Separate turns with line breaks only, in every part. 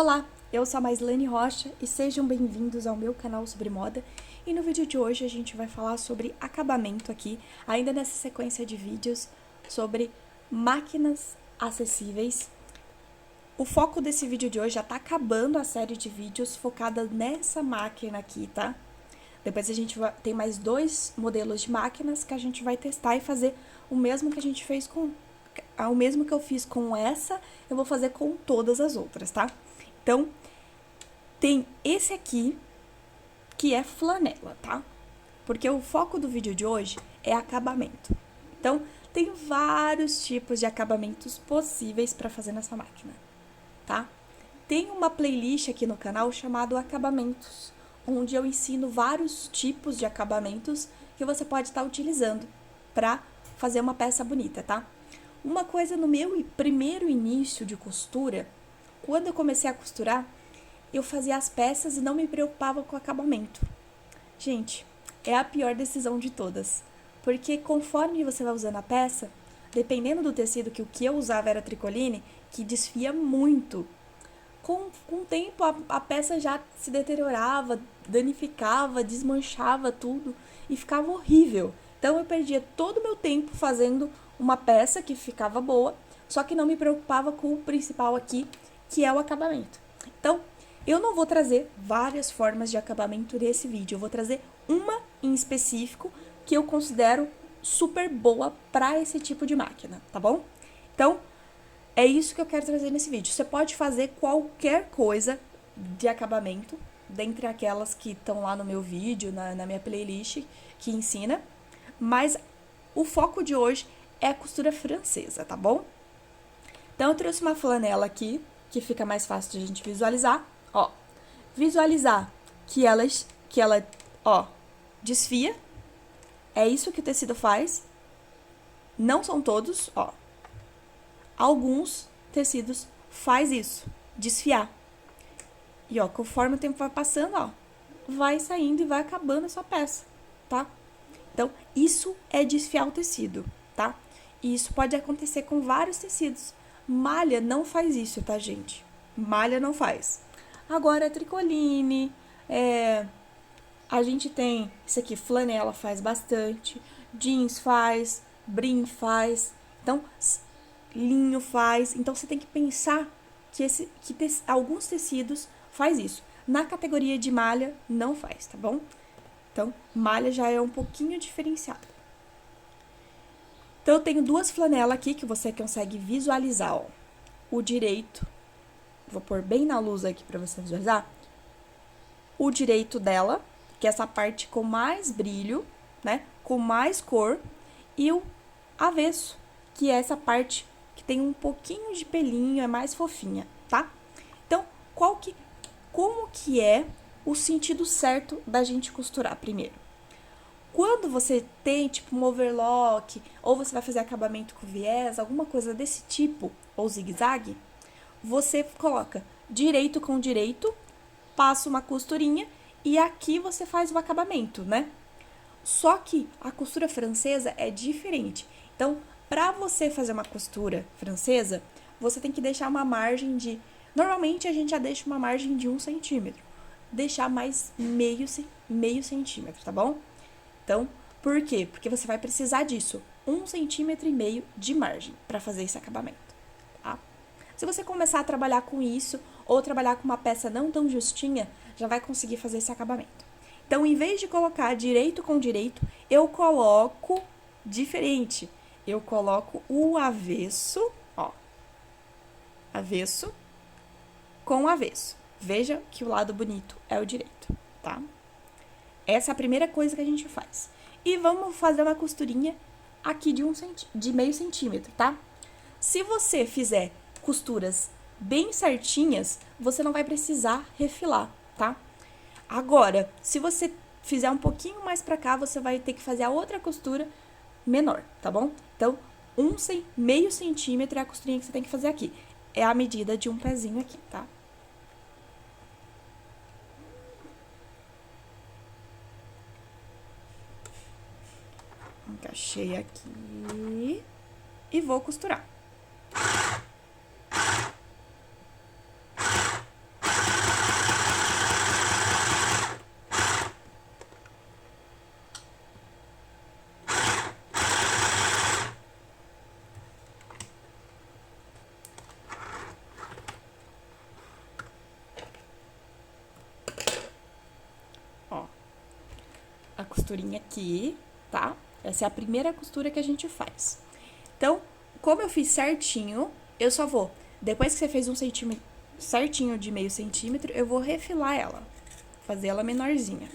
Olá, eu sou a Maislane Rocha e sejam bem-vindos ao meu canal sobre moda. E no vídeo de hoje a gente vai falar sobre acabamento aqui, ainda nessa sequência de vídeos sobre máquinas acessíveis. O foco desse vídeo de hoje já tá acabando a série de vídeos focada nessa máquina aqui, tá? Depois a gente tem mais 2 modelos de máquinas que a gente vai testar e fazer o mesmo que a gente fez com... O mesmo que eu fiz com essa, eu vou fazer com todas as outras, tá? Então, tem esse aqui, que é flanela, tá? Porque o foco do vídeo de hoje é acabamento. Então, tem vários tipos de acabamentos possíveis para fazer nessa máquina, tá? Tem uma playlist aqui no canal chamado Acabamentos, onde eu ensino vários tipos de acabamentos que você pode estar utilizando para fazer uma peça bonita, tá? Uma coisa no meu primeiro início de costura, quando eu comecei a costurar, eu fazia as peças e não me preocupava com o acabamento. Gente, é a pior decisão de todas, porque conforme você vai usando a peça, dependendo do tecido, que o que eu usava era tricoline, que desfia muito. Com o tempo, a peça já se deteriorava, danificava, desmanchava tudo e ficava horrível. Então, eu perdia todo o meu tempo fazendo uma peça que ficava boa, só que não me preocupava com o principal aqui, que é o acabamento. Então, eu não vou trazer várias formas de acabamento nesse vídeo, eu vou trazer uma em específico que eu considero super boa para esse tipo de máquina, tá bom? Então, é isso que eu quero trazer nesse vídeo. Você pode fazer qualquer coisa de acabamento, dentre aquelas que estão lá no meu vídeo, na minha playlist, que ensina, mas o foco de hoje é a costura francesa, tá bom? Então, eu trouxe uma flanela aqui, que fica mais fácil de a gente visualizar, ó. Visualizar que ela, ó, desfia. É isso que o tecido faz. Não são todos, ó. Alguns tecidos faz isso, desfiar. E, ó, conforme o tempo vai passando, ó, vai saindo e vai acabando a sua peça, tá? Então, isso é desfiar o tecido, tá? E isso pode acontecer com vários tecidos. Malha não faz isso, tá, gente? Malha não faz. Agora, tricoline, a gente tem isso aqui, flanela faz bastante, jeans faz, brim faz, então, linho faz. Então, você tem que pensar que alguns tecidos faz isso. Na categoria de malha, não faz, tá bom? Então, malha já é um pouquinho diferenciado. Então, eu tenho 2 flanelas aqui que você consegue visualizar, ó. O direito, vou pôr bem na luz aqui pra você visualizar. O direito dela, que é essa parte com mais brilho, né? Com mais cor. E o avesso, que é essa parte que tem um pouquinho de pelinho, é mais fofinha, tá? Então, como que é o sentido certo da gente costurar primeiro? Quando você tem, tipo, um overlock, ou você vai fazer acabamento com viés, alguma coisa desse tipo, ou zigue-zague, você coloca direito com direito, passa uma costurinha, e aqui você faz o acabamento, né? Só que a costura francesa é diferente. Então, para você fazer uma costura francesa, você tem que deixar uma margem de... Normalmente, a gente já deixa uma margem de 1 centímetro. Deixar mais meio centímetro, tá bom? Então, por quê? Porque você vai precisar disso, 1,5 centímetro de margem para fazer esse acabamento, tá? Se você começar a trabalhar com isso, ou trabalhar com uma peça não tão justinha, já vai conseguir fazer esse acabamento. Então, em vez de colocar direito com direito, eu coloco diferente. Eu coloco o avesso, ó, avesso com avesso. Veja que o lado bonito é o direito, tá? Essa é a primeira coisa que a gente faz. E vamos fazer uma costurinha aqui de meio centímetro, tá? Se você fizer costuras bem certinhas, você não vai precisar refilar, tá? Agora, se você fizer um pouquinho mais pra cá, você vai ter que fazer a outra costura menor, tá bom? Então, meio centímetro é a costurinha que você tem que fazer aqui. É a medida de um pezinho aqui, tá? Encaixei aqui e vou costurar. a costurinha aqui, tá? Essa é a primeira costura que a gente faz. Então, como eu fiz certinho, eu só vou, depois que você fez 1 centímetro certinho de meio centímetro, eu vou refilar ela, fazer ela menorzinha.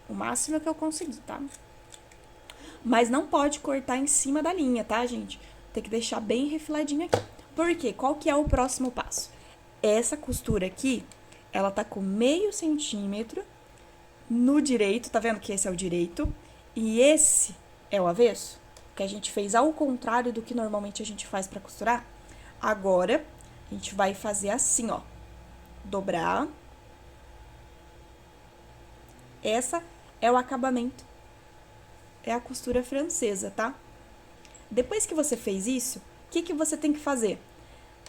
O máximo que eu conseguir, tá? Mas não pode cortar em cima da linha, tá, gente? Tem que deixar bem refiladinho aqui. Por quê? Qual que é o próximo passo? Essa costura aqui, ela tá com meio centímetro no direito, tá vendo que esse é o direito? E esse é o avesso, que a gente fez ao contrário do que normalmente a gente faz pra costurar. Agora, a gente vai fazer assim, ó. Dobrar. Essa é o acabamento. É a costura francesa, tá? Depois que você fez isso, o que que você tem que fazer?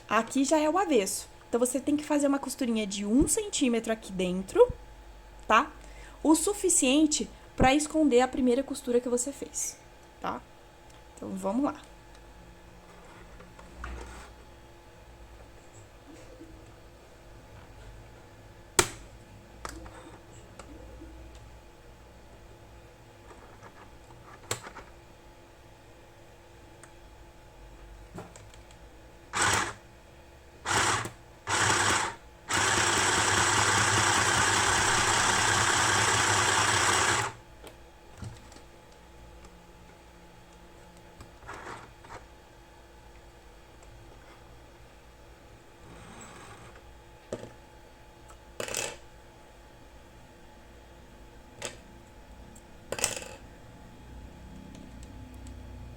Aqui já é o avesso. Então, você tem que fazer uma costurinha de 1 centímetro aqui dentro, tá? O suficiente para esconder a primeira costura que você fez, tá? Então, vamos lá.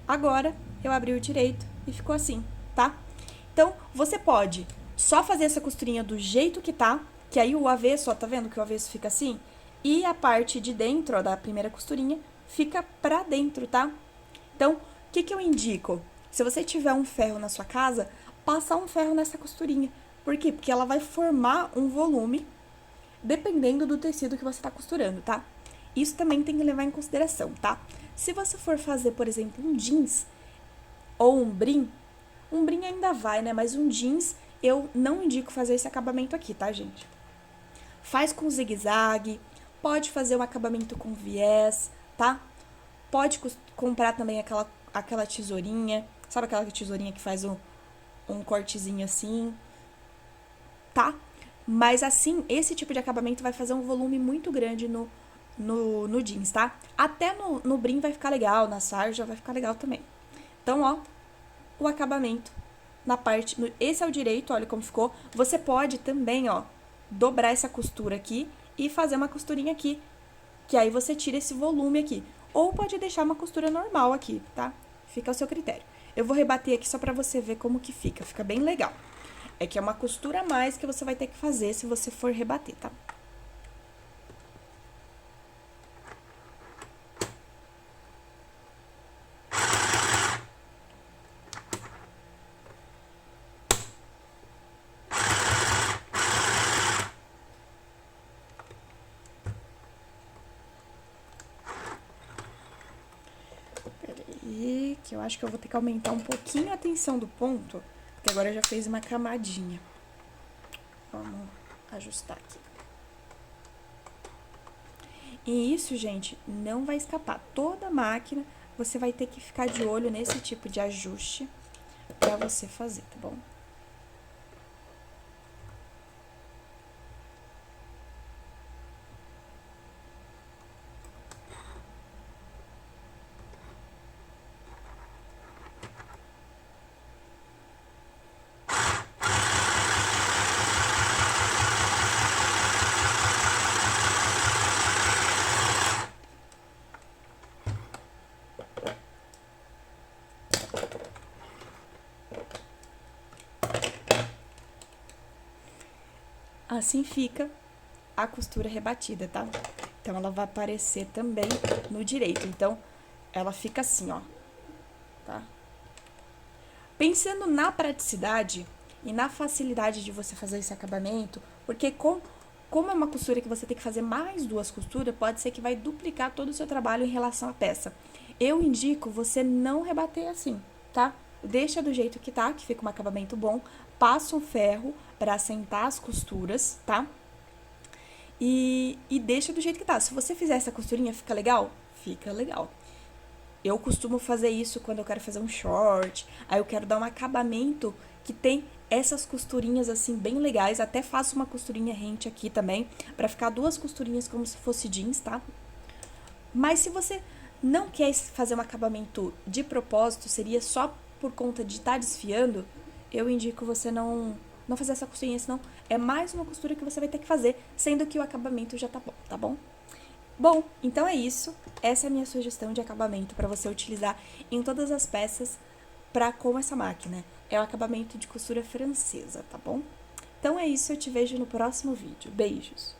Agora, eu abri o direito e ficou assim, tá? Então, você pode só fazer essa costurinha do jeito que tá, que aí o avesso, ó, tá vendo que o avesso fica assim? E a parte de dentro, ó, da primeira costurinha, fica pra dentro, tá? Então, o que que eu indico? Se você tiver um ferro na sua casa, passar um ferro nessa costurinha. Por quê? Porque ela vai formar um volume, dependendo do tecido que você tá costurando, tá? Isso também tem que levar em consideração, tá? Se você for fazer, por exemplo, um jeans ou um brim ainda vai, né? Mas um jeans, eu não indico fazer esse acabamento aqui, tá, gente? Faz com zigue-zague, pode fazer um acabamento com viés, tá? Pode comprar também aquela tesourinha, sabe aquela tesourinha que faz um cortezinho assim, tá? Mas assim, esse tipo de acabamento vai fazer um volume muito grande no jeans, tá? Até no brim vai ficar legal, na sarja vai ficar legal também. Então, ó, o acabamento na parte... Esse é o direito, olha como ficou. Você pode também, ó, dobrar essa costura aqui e fazer uma costurinha aqui, que aí você tira esse volume aqui. Ou pode deixar uma costura normal aqui, tá? Fica ao seu critério. Eu vou rebater aqui só pra você ver como que fica bem legal. É que é uma costura a mais que você vai ter que fazer se você for rebater, tá? Peraí, que eu acho que eu vou ter que aumentar um pouquinho a tensão do ponto, porque agora já fez uma camadinha. Vamos ajustar aqui. E isso, gente, não vai escapar. Toda máquina você vai ter que ficar de olho nesse tipo de ajuste pra você fazer, tá bom? Assim fica a costura rebatida, tá? Então, ela vai aparecer também no direito. Então, ela fica assim, ó, tá? Pensando na praticidade e na facilidade de você fazer esse acabamento, porque como é uma costura que você tem que fazer mais 2 costuras, pode ser que vai duplicar todo o seu trabalho em relação à peça. Eu indico você não rebater assim, tá? Deixa do jeito que tá, que fica um acabamento bom. Passa um ferro para assentar as costuras, tá? e deixa do jeito que tá. Se você fizer essa costurinha, fica legal? Fica legal. Eu costumo fazer isso quando eu quero fazer um short, aí eu quero dar um acabamento que tem essas costurinhas assim bem legais, até faço uma costurinha rente aqui também, pra ficar duas costurinhas como se fosse jeans, tá? Mas se você não quer fazer um acabamento de propósito, seria só por conta de estar desfiando, eu indico você não fazer essa costurinha, senão é mais uma costura que você vai ter que fazer, sendo que o acabamento já tá bom, tá bom? Bom, então é isso. Essa é a minha sugestão de acabamento para você utilizar em todas as peças com essa máquina. É o acabamento de costura francesa, tá bom? Então é isso, eu te vejo no próximo vídeo. Beijos!